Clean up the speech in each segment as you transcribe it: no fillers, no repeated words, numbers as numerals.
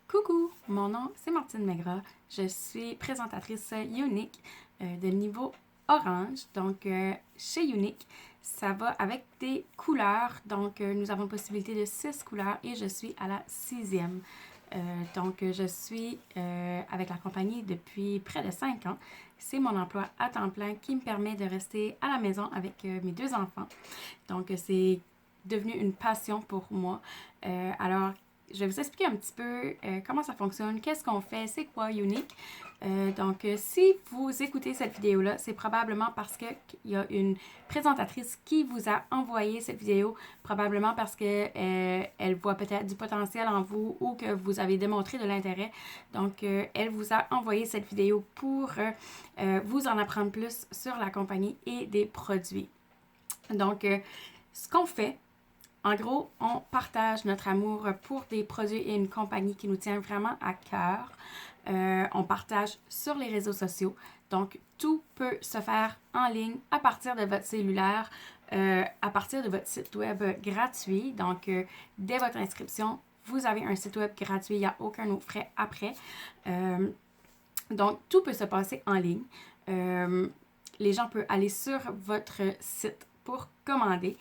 Coucou, mon nom c'est Martine Maigrat. Je suis présentatrice Unique de niveau orange. Donc, chez Unique, ça va avec des couleurs. Donc, nous avons possibilité de 6 couleurs et je suis à la 6e. Donc, je suis avec la compagnie depuis près de 5 ans. C'est mon emploi à temps plein qui me permet de rester à la maison avec mes 2 enfants. Donc, c'est devenu une passion pour moi. Alors, je vais vous expliquer un petit peu comment ça fonctionne, qu'est-ce qu'on fait, c'est quoi Unique. Donc, si vous écoutez cette vidéo-là, c'est probablement parce qu'il y a une présentatrice qui vous a envoyé cette vidéo, probablement parce qu'elle voit peut-être du potentiel en vous ou que vous avez démontré de l'intérêt. Donc, elle vous a envoyé cette vidéo pour vous en apprendre plus sur la compagnie et des produits. Donc, ce qu'on fait, en gros, on partage notre amour pour des produits et une compagnie qui nous tient vraiment à cœur. On partage sur les réseaux sociaux. Donc, tout peut se faire en ligne à partir de votre cellulaire, à partir de votre site web gratuit. Donc, dès votre inscription, vous avez un site web gratuit. Il n'y a aucun autre frais après. Donc, tout peut se passer en ligne. Les gens peuvent aller sur votre site pour commander.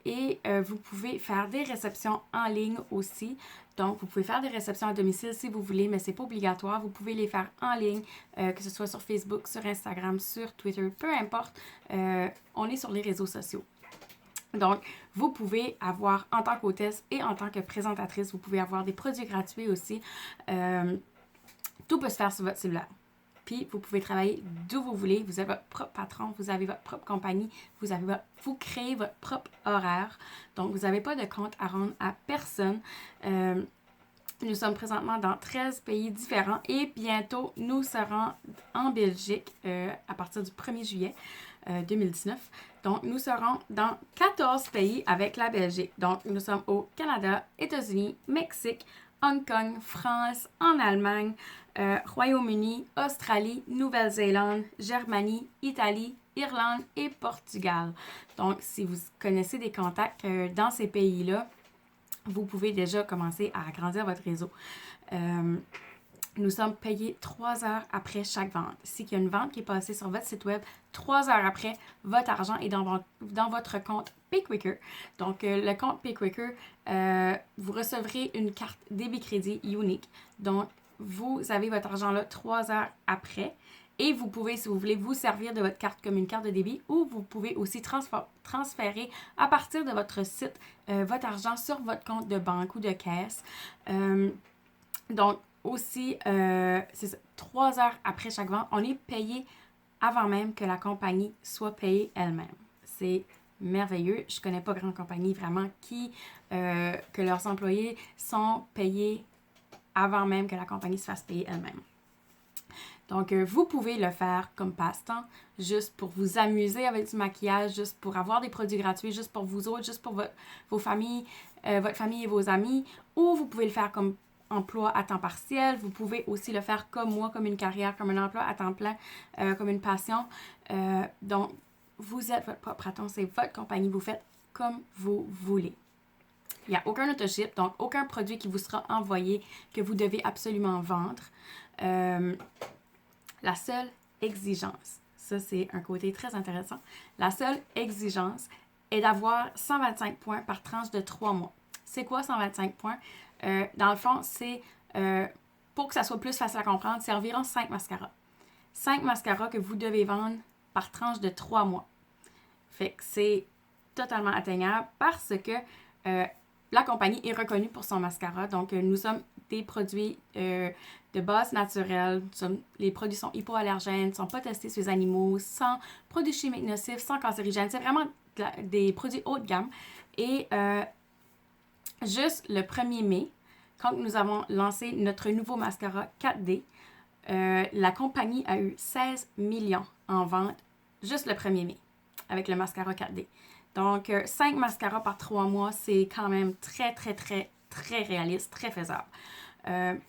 Et vous pouvez faire des réceptions en ligne aussi. Donc, vous pouvez faire des réceptions à domicile si vous voulez, mais ce n'est pas obligatoire. Vous pouvez les faire en ligne, que ce soit sur Facebook, sur Instagram, sur Twitter, peu importe. On est sur les réseaux sociaux. Donc, vous pouvez avoir, en tant qu'hôtesse et en tant que présentatrice, vous pouvez avoir des produits gratuits aussi. Tout peut se faire sur votre cellulaire. Puis, vous pouvez travailler d'où vous voulez. Vous avez votre propre patron, vous avez votre propre compagnie, vous créez votre propre horaire. Donc, vous n'avez pas de compte à rendre à personne. Nous sommes présentement dans 13 pays différents et bientôt, nous serons en Belgique à partir du 1er juillet 2019. Donc, nous serons dans 14 pays avec la Belgique. Donc, nous sommes au Canada, États-Unis, Mexique, Hong Kong, France, en Allemagne, Royaume-Uni, Australie, Nouvelle-Zélande, Germanie, Italie, Irlande et Portugal. Donc, si vous connaissez des contacts dans ces pays-là, vous pouvez déjà commencer à agrandir votre réseau. Nous sommes payés 3 heures après chaque vente. Si il y a une vente qui est passée sur votre site web, 3 heures après, votre argent est dans votre compte PayQuicker. Donc, le compte PayQuicker, vous recevrez une carte débit-crédit unique. Donc, vous avez votre argent là 3 heures après. Et vous pouvez, si vous voulez, vous servir de votre carte comme une carte de débit ou vous pouvez aussi transférer à partir de votre site votre argent sur votre compte de banque ou de caisse. Donc, aussi, c'est ça, 3 heures après chaque vente, on est payé avant même que la compagnie soit payée elle-même. C'est merveilleux. Je ne connais pas grande compagnie vraiment que leurs employés sont payés avant même que la compagnie se fasse payer elle-même. Donc, vous pouvez le faire comme passe-temps, juste pour vous amuser avec du maquillage, juste pour avoir des produits gratuits, juste pour vous autres, juste pour votre famille et vos amis, ou vous pouvez le faire comme emploi à temps partiel. Vous pouvez aussi le faire comme moi, comme une carrière, comme un emploi à temps plein, comme une passion. Donc, vous êtes votre propre patron, c'est votre compagnie, vous faites comme vous voulez. Il n'y a aucun autoship, donc aucun produit qui vous sera envoyé que vous devez absolument vendre. La seule exigence, ça c'est un côté très intéressant, la seule exigence est d'avoir 125 points par tranche de 3 mois. C'est quoi 125 points? Dans le fond, c'est, pour que ça soit plus facile à comprendre, c'est environ 5 mascaras. 5 mascaras que vous devez vendre par tranche de 3 mois. Fait que c'est totalement atteignable parce que la compagnie est reconnue pour son mascara. Donc, nous sommes des produits de base naturelle. Les produits sont hypoallergènes, ne sont pas testés sur les animaux, sans produits chimiques nocifs, sans cancérigènes. C'est vraiment des produits haut de gamme. Et juste le 1er mai, quand nous avons lancé notre nouveau mascara 4D, la compagnie a eu 16 millions en vente juste le 1er mai avec le mascara 4D. Donc, 5 mascaras par 3 mois, c'est quand même très, très, très, très réaliste, très faisable.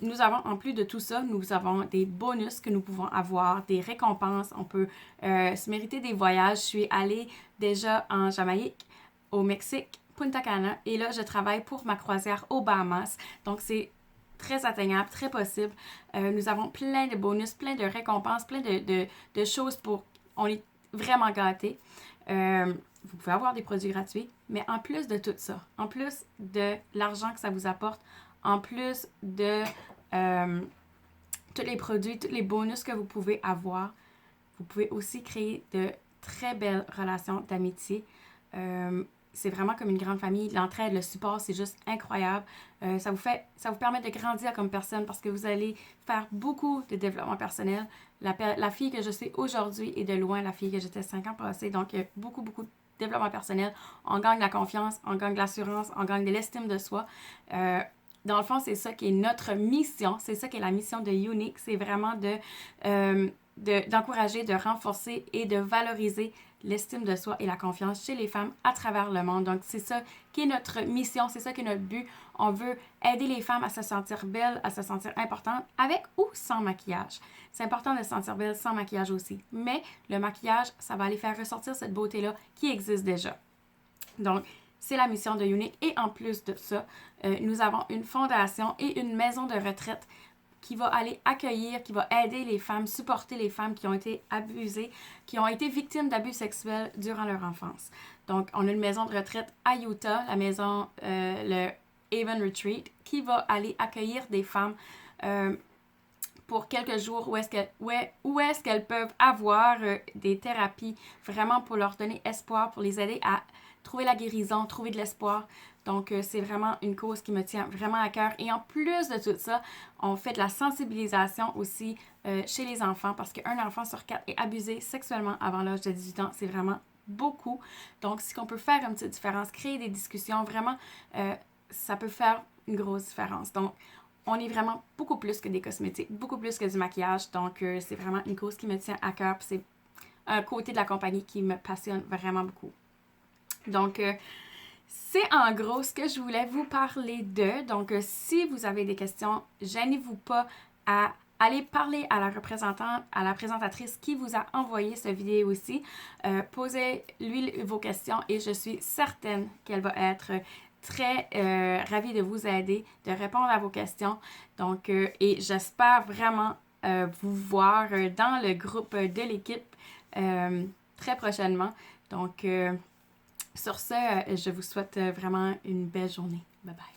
Nous avons, en plus de tout ça, nous avons des bonus que nous pouvons avoir, des récompenses. On peut se mériter des voyages. Je suis allée déjà en Jamaïque, au Mexique, Punta Cana, et là, je travaille pour ma croisière aux Bahamas. Donc, c'est très atteignable, très possible. Nous avons plein de bonus, plein de récompenses, plein de choses pour... On est vraiment gâtés. Vous pouvez avoir des produits gratuits, mais en plus de tout ça, en plus de l'argent que ça vous apporte, en plus de tous les produits, tous les bonus que vous pouvez avoir, vous pouvez aussi créer de très belles relations d'amitié. C'est vraiment comme une grande famille. L'entraide, le support, c'est juste incroyable. Ça vous permet de grandir comme personne parce que vous allez faire beaucoup de développement personnel. La fille que je suis aujourd'hui est de loin la fille que j'étais 5 ans passés. Donc, beaucoup de développement personnel. On gagne la confiance, on gagne de l'assurance, on gagne de l'estime de soi. Dans le fond, c'est ça qui est notre mission. C'est ça qui est la mission de Younique. C'est vraiment d'encourager, de renforcer et de valoriser l'estime de soi et la confiance chez les femmes à travers le monde. Donc, c'est ça qui est notre mission, c'est ça qui est notre but. On veut aider les femmes à se sentir belles, à se sentir importantes, avec ou sans maquillage. C'est important de se sentir belle sans maquillage aussi. Mais le maquillage, ça va aller faire ressortir cette beauté-là qui existe déjà. Donc, c'est la mission de Younique. Et en plus de ça, nous avons une fondation et une maison de retraite qui va aller accueillir, qui va aider les femmes, supporter les femmes qui ont été abusées, qui ont été victimes d'abus sexuels durant leur enfance. Donc, on a une maison de retraite à Utah, la maison, le Haven Retreat, qui va aller accueillir des femmes pour quelques jours où est-ce qu'elles peuvent avoir des thérapies vraiment pour leur donner espoir, pour les aider à trouver la guérison, trouver de l'espoir. Donc, c'est vraiment une cause qui me tient vraiment à cœur. Et en plus de tout ça, on fait de la sensibilisation aussi chez les enfants parce qu'un enfant sur 4 est abusé sexuellement avant l'âge de 18 ans. C'est vraiment beaucoup. Donc, si on peut faire une petite différence, créer des discussions, vraiment, ça peut faire une grosse différence. Donc, on est vraiment beaucoup plus que des cosmétiques, beaucoup plus que du maquillage. Donc, c'est vraiment une cause qui me tient à cœur. C'est un côté de la compagnie qui me passionne vraiment beaucoup. Donc, c'est en gros ce que je voulais vous parler de. Donc, si vous avez des questions, gênez-vous pas à aller parler à la représentante, à la présentatrice qui vous a envoyé cette vidéo aussi. Posez-lui vos questions et je suis certaine qu'elle va être très ravie de vous aider, de répondre à vos questions. Donc, et j'espère vraiment vous voir dans le groupe de l'équipe très prochainement. Donc, sur ce, je vous souhaite vraiment une belle journée. Bye bye.